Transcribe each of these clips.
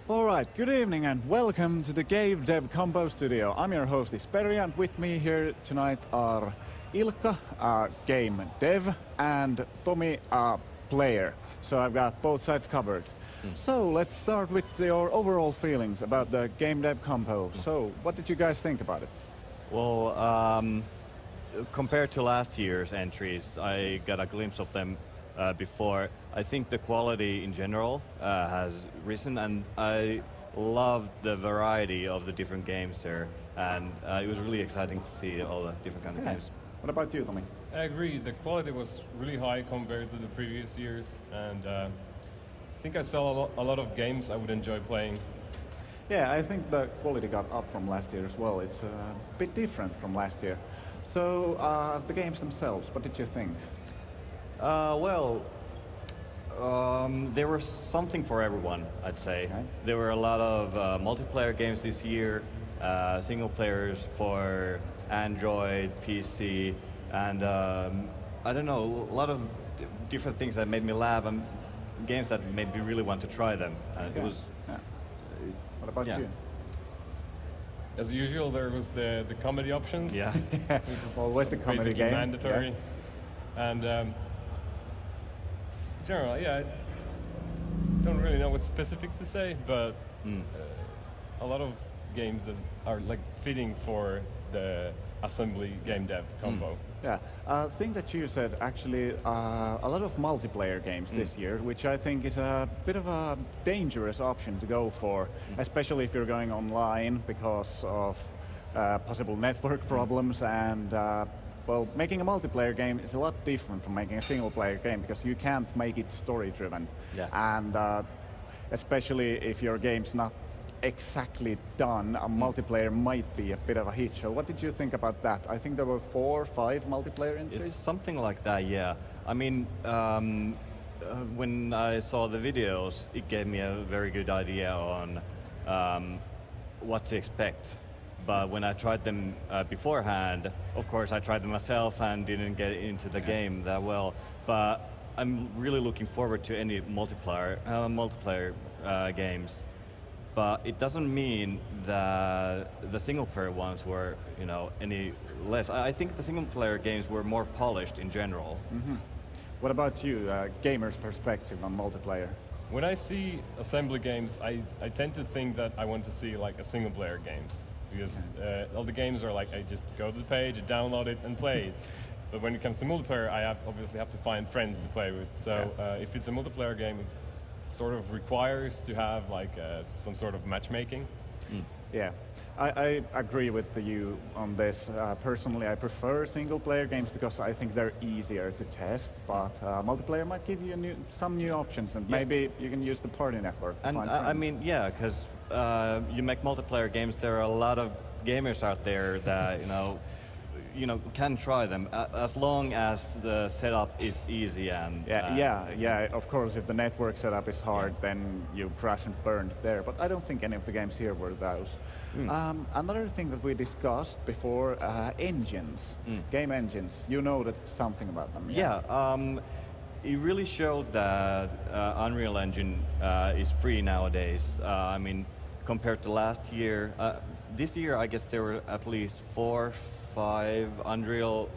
Alright, good evening and welcome to the GameDev compo studio. I'm your host Isperia, and with me here tonight are Ilkka, game dev, and Tomi, player. So I've got both sides covered. So let's start with your overall feelings about the GameDev compo. So what did you guys think about it? Well, compared to last year's entries, I got a glimpse of them before. I think the quality in general has risen, and I loved the variety of the different games there, and it was really exciting to see all the different kind of games. What about you, Tomi? I agree. The quality was really high compared to the previous years, and I think I saw a lot of games I would enjoy playing. Yeah, I think the quality got up from last year as well. It's a bit different from last year. So the games themselves, what did you think? There was something for everyone, I'd say. Okay. There were a lot of multiplayer games this year, single players for Android, PC, and I don't know, a lot of different things that made me laugh, and games that made me really want to try them. It was. Yeah. What about you? As usual, there was the comedy options. Yeah. Which is always the comedy basically game. mandatory. Yeah. And generally, yeah, I don't really know what's specific to say, but a lot of games that are like fitting for the assembly game dev compo. Yeah, thing that you said, actually, a lot of multiplayer games this year, which I think is a bit of a dangerous option to go for, especially if you're going online because of possible network problems and well, making a multiplayer game is a lot different from making a single-player game because you can't make it story-driven. Yeah. And especially if your game's not exactly done, a multiplayer might be a bit of a hit. So what did you think about that? I think there were 4 or 5 multiplayer entries. It's something like that, yeah. I mean, when I saw the videos, it gave me a very good idea on what to expect. But when I tried them beforehand, of course I tried them myself and didn't get into the game that well. But I'm really looking forward to any multiplayer games. But it doesn't mean that the single-player ones were, you know, any less. I think the single-player games were more polished in general. What about you, gamer's perspective on multiplayer? When I see assembly games, I tend to think that I want to see like a single-player game. Because all the games are like, I just go to the page, download it, and play it. But when it comes to multiplayer, I obviously have to find friends to play with. So if it's a multiplayer game, it sort of requires to have like some sort of matchmaking. Yeah, I agree with you on this. Personally, I prefer single-player games because I think they're easier to test, but multiplayer might give you some new options, and maybe you can use the party network to And find I friends. mean, yeah, because you make multiplayer games, there are a lot of gamers out there that, you know, can try them as long as the setup is easy and yeah. Of course, if the network setup is hard, then you crash and burn there. But I don't think any of the games here were those. Another thing that we discussed before: engines, game engines. You know something about them. Yeah. It really showed that Unreal Engine is free nowadays. I mean, compared to last year, this year I guess there were at least 4, 5 Unreal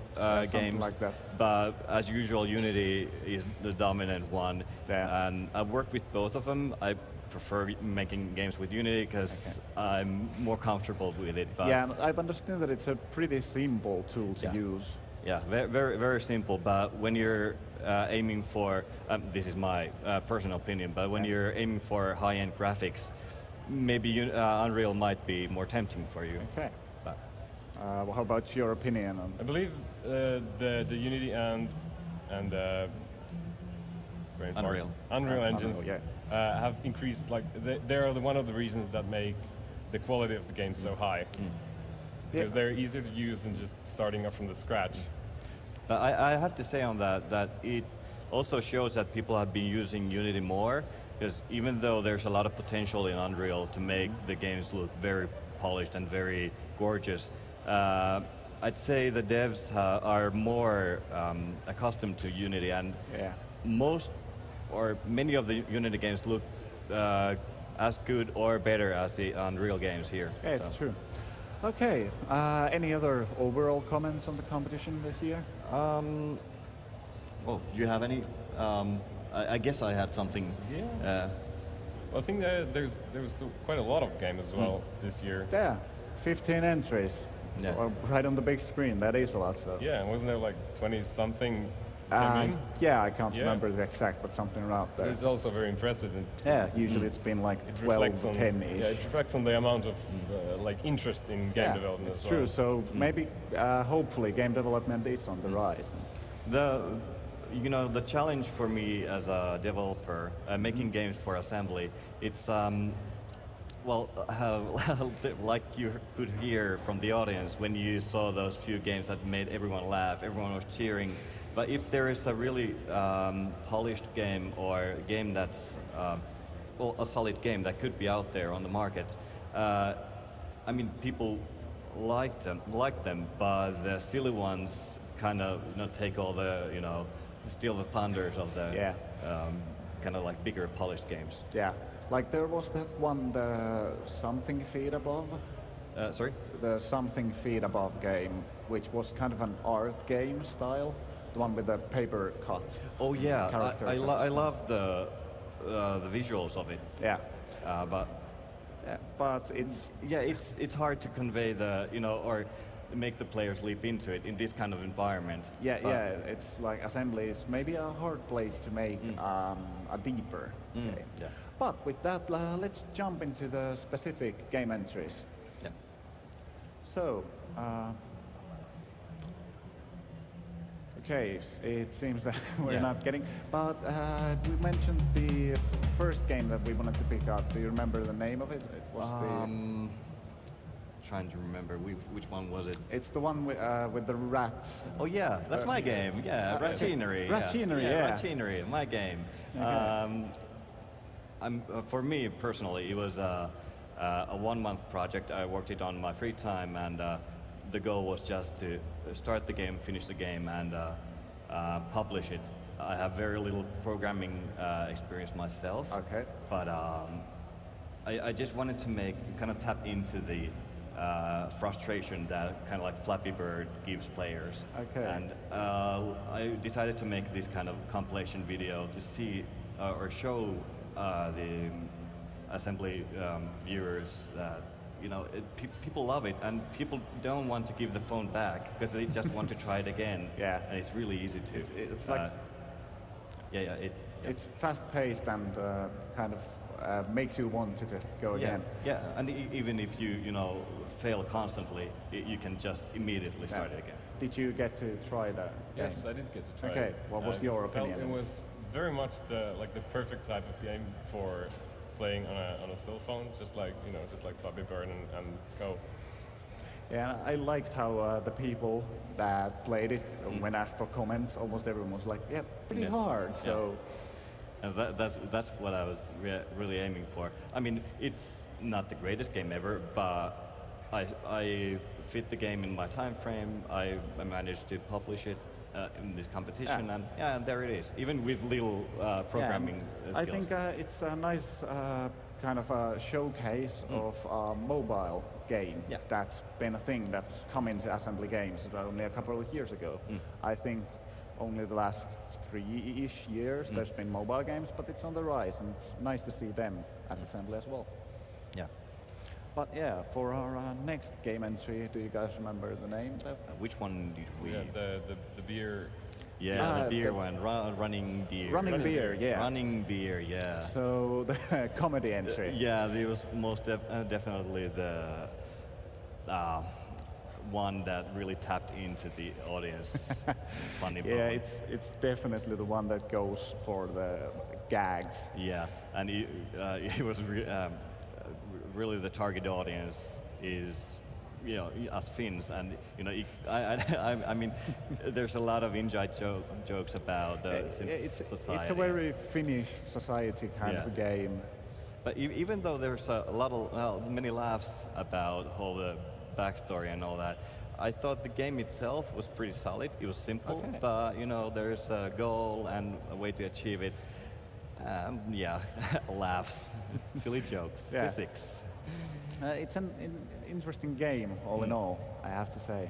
games, like that. But as usual, Unity is the dominant one. Yeah. And I've worked with both of them. I prefer making games with Unity because I'm more comfortable with it. But Yeah, and I've understood that it's a pretty simple tool to use. Yeah, very, very simple. But when you're aiming for, this is my personal opinion, but when you're aiming for high-end graphics, maybe Unreal might be more tempting for you. Okay. Well, how about your opinion on? I believe the Unity and Unreal engines have increased. Like they're one of the reasons that make the quality of the game so high. Because they're easier to use than just starting up from the scratch. But I have to say on that it also shows that people have been using Unity more, because even though there's a lot of potential in Unreal to make the games look very polished and very gorgeous, I'd say the devs are more accustomed to Unity, and most or many of the Unity games look as good or better as the Unreal games here. Yeah, it's true. Okay, any other overall comments on the competition this year? Well, do you have any? I guess I had something. Yeah. Well, I think that there was quite a lot of games as well this year. Yeah, 15 entries. Yeah. Well, right on the big screen, that is a lot. So. Yeah, wasn't there like 20-something came in? Yeah, I can't remember the exact, but something around there. It's also very impressive. Yeah, usually it's been like 12, 10-ish. Yeah, it reflects on the amount of like interest in game development it's as true. well. So maybe, hopefully, game development is on the rise. The challenge for me as a developer, making games for Assembly, it's well, like you could hear from the audience when you saw those few games that made everyone laugh, everyone was cheering. But if there is a really polished game or a game that's well, a solid game that could be out there on the market, I mean, people like them, but the silly ones kind of take all the steal the thunders of the kind of like bigger polished games. Yeah, like there was that one, the Something Feet Above. Sorry? The Something Feet Above game, which was kind of an art game style, the one with the paper cut. Oh yeah, characters I love the visuals of it. Yeah. But it's it's hard to convey the or make the players leap into it in this kind of environment. Yeah, it's like Assembly is maybe a hard place to make a deeper game. Yeah. But with that, let's jump into the specific game entries. Yeah. So, okay, it seems that we're not getting, but we mentioned the first game that we wanted to pick up. Do you remember the name of it? It was trying to remember which one was it. It's the one with the rat. Oh yeah, that's my game. Yeah, Ratchinery. Ratchinery, Ratchinery, my game. Okay. For me personally, it was a 1-month project. I worked it on my free time, and the goal was just to start the game, finish the game, and publish it. I have very little programming experience myself. Okay. But I just wanted to kind of tap into the frustration that kind of like Flappy Bird gives players. Okay. And I decided to make this kind of compilation video to see or show the Assembly viewers that people love it, and people don't want to give the phone back because they just want to try it again. Yeah. And it's really easy to. It's like it's fast-paced and kind of makes you want to just go again. Yeah, and even if you fail constantly, you can just immediately start it again. Did you get to try that? Yes, I did get to try it. Okay, what was your opinion? It was very much the perfect type of game for playing on a cell phone, just like Flappy Bird and Go. Yeah, I liked how the people that played it, when asked for comments, almost everyone was like, "Yeah, pretty hard." So. And that's what I was really aiming for. I mean, it's not the greatest game ever, but I fit the game in my time frame. I managed to publish it in this competition, and there it is. Even with little programming skills. I think it's a nice kind of a showcase of a mobile game that's been a thing that's come into Assembly games only a couple of years ago. I think only the last 3-ish years there's been mobile games, but it's on the rise, and it's nice to see them at Assembly as well. Yeah. But yeah, for our next game entry, do you guys remember the name? Which one did we? Yeah, the beer. Yeah, the beer one, Running Beer. Running Beer, yeah. Running Beer, yeah. So the comedy entry. Yeah, it was most definitely the one that really tapped into the audience. Funny bone. Yeah, it's definitely the one that goes for the gags. Yeah, and it was really the target audience is us Finns, and I mean, there's a lot of inside jokes about the society. It's a very Finnish society kind of a game. But even though there's a lot of many laughs about all the backstory and all that, I thought the game itself was pretty solid. It was simple, but there's a goal and a way to achieve it. Yeah, laughs, silly jokes, Yeah. physics. It's an interesting game, all in all, I have to say.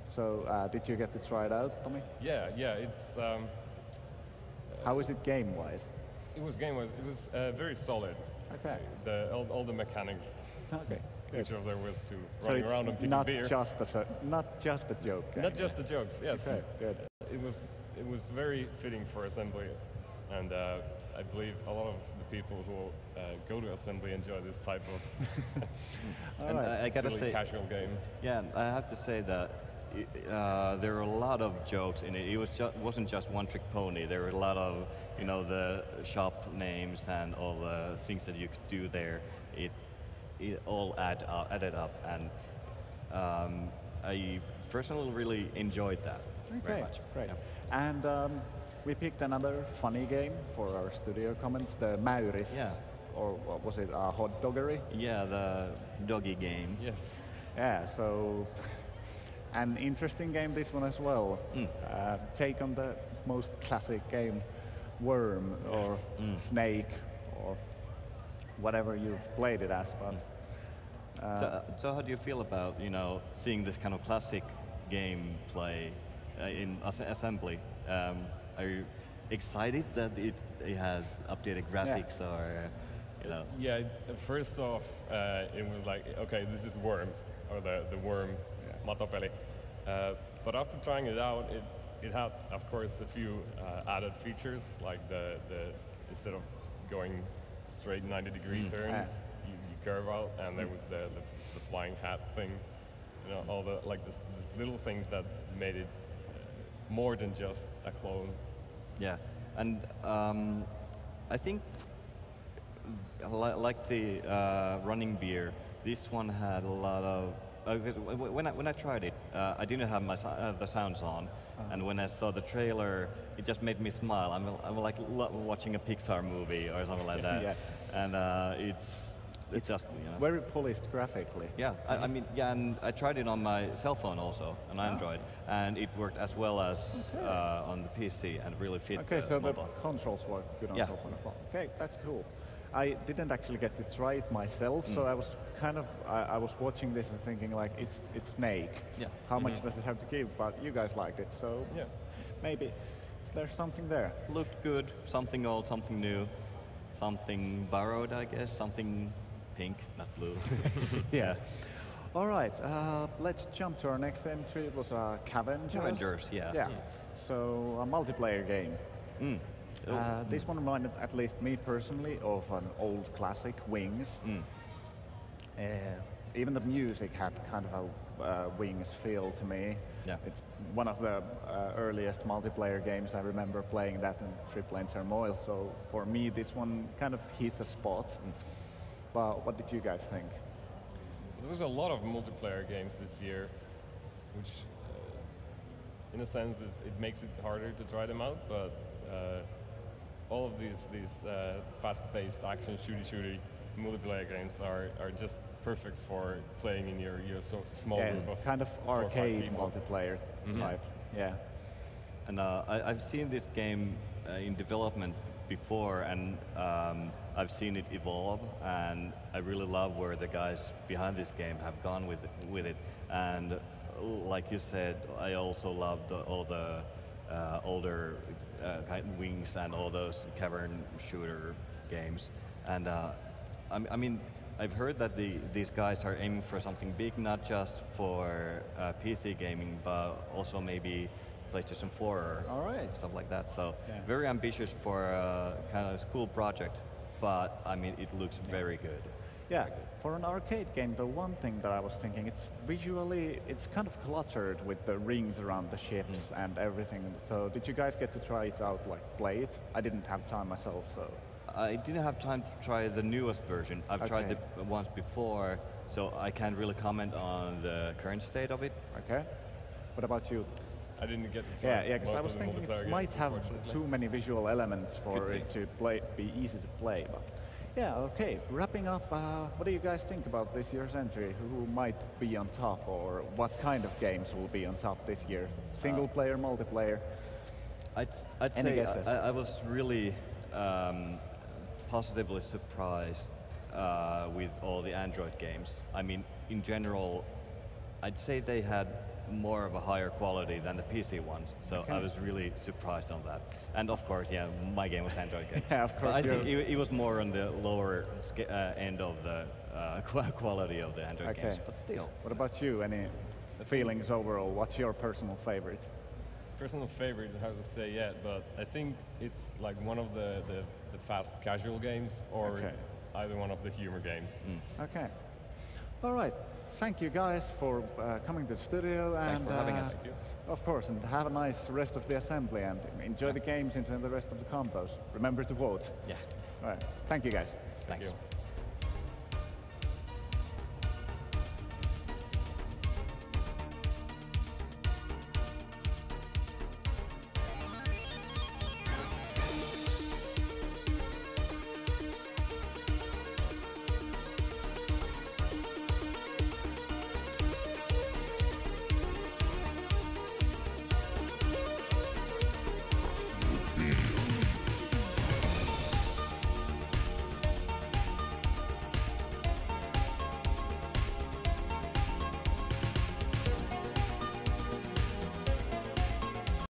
So, did you get to try it out, Tommy? Yeah, yeah. It's How is it game-wise? it was game-wise. It was very solid. Okay. All the mechanics, Okay. which of there was to So running it's around and picking not beer. not just a joke game. Not just the jokes. Yes. Okay, good. It was very fitting for Assembly, and I believe a lot of the people who go to Assembly enjoy this type of And I gotta silly say, casual game. yeah, I have to say that there are a lot of jokes in it. It wasn't just one trick pony. There were a lot of, the shop names and all the things that you could do there. It all added up, and I personally really enjoyed that very much. Great. Yeah. And we picked another funny game for our studio comments, the Mäyris. Yeah. Or what was it, Hot Doggery? Yeah, the doggy game. Yes. Yeah, so an interesting game, this one as well. Take on the most classic game, worm or snake or whatever you've played it as. But So how do you feel about seeing this kind of classic gameplay in Assembly? Are you excited that it has updated graphics or Yeah. First off, it was like, okay, this is worms or the worm matopeli. But after trying it out, it had, of course, a few added features, like the instead of going straight 90-degree turns, you curve out, and there was the flying hat thing. All the this little things that made it more than just a clone. Yeah, and I think like the running beer, this one had a lot of. When I tried it, I didn't have the sounds on, and when I saw the trailer, it just made me smile. I'm like watching a Pixar movie or something like that, and it's just very polished graphically. Yeah, I mean, yeah, and I tried it on my cell phone also, on Android, and it worked as well as on the PC, and really fit. Okay, so mobile. the controls work good on Yeah. cell phone as well. Okay, that's cool. I didn't actually get to try it myself, so I was kind of I was watching this and thinking like it's Snake. Yeah. How much does it have to give? But you guys liked it, so Yeah. maybe there's something there. Looked good, something old, something new, something borrowed, I guess, something pink, not blue. Yeah. All right, let's jump to our next entry. It was Cavengers. Cavengers, yeah. Yeah. So a multiplayer game. This one reminded, at least me personally, of an old classic, Wings. Even the music had kind of a Wings feel to me. Yeah. It's one of the earliest multiplayer games. I remember playing that in Triple Plane Turmoil, so for me this one kind of hits a spot. But what did you guys think? There was a lot of multiplayer games this year, which, in a sense, it makes it harder to try them out. But all of these fast-paced action shooty multiplayer games are just perfect for playing in your small group of kind of 4 or 5 arcade people. multiplayer type. Yeah. And I've seen this game in development before, and I've seen it evolve, and I really love where the guys behind this game have gone with it. And like you said, I also love all the older kind of Wings and all those cavern shooter games. And I mean, I've heard that these guys are aiming for something big, not just for PC gaming, but also maybe PlayStation 4 or stuff like that. So very ambitious for a kind of cool project, but I mean, it looks very good. Yeah, for an arcade game, the one thing that I was thinking, it's visually, it's kind of cluttered with the rings around the ships and everything. So did you guys get to try it out, like play it? I didn't have time myself, so. I didn't have time to try the newest version. I've tried it once before, so I can't really comment on the current state of it. Okay. What about you? I didn't get to try. Yeah, because I was thinking it might have too many visual elements for it to be easy to play. But yeah, okay. Wrapping up, what do you guys think about this year's entry? Who might be on top, or what kind of games will be on top this year? Single player, multiplayer? I'd Any say guesses? I was really positively surprised with all the Android games. I mean, in general, I'd say they had more of a higher quality than the PC ones, so I was really surprised on that. And of course, yeah, my game was Android game. Yeah, of course. But I think it was more on the lower end of the quality of the Android games, but still. What about you? Any feelings overall? What's your personal favorite? Personal favorite, hard to say yet, but I think it's like one of the fast casual games, or either one of the humor games. Okay. All right. Thank you guys for coming to the studio. Thanks and for having us. Of course, and have a nice rest of the assembly and enjoy the games and the rest of the combos. Remember to vote. Yeah. All right. Thank you guys. Thanks. Thank you.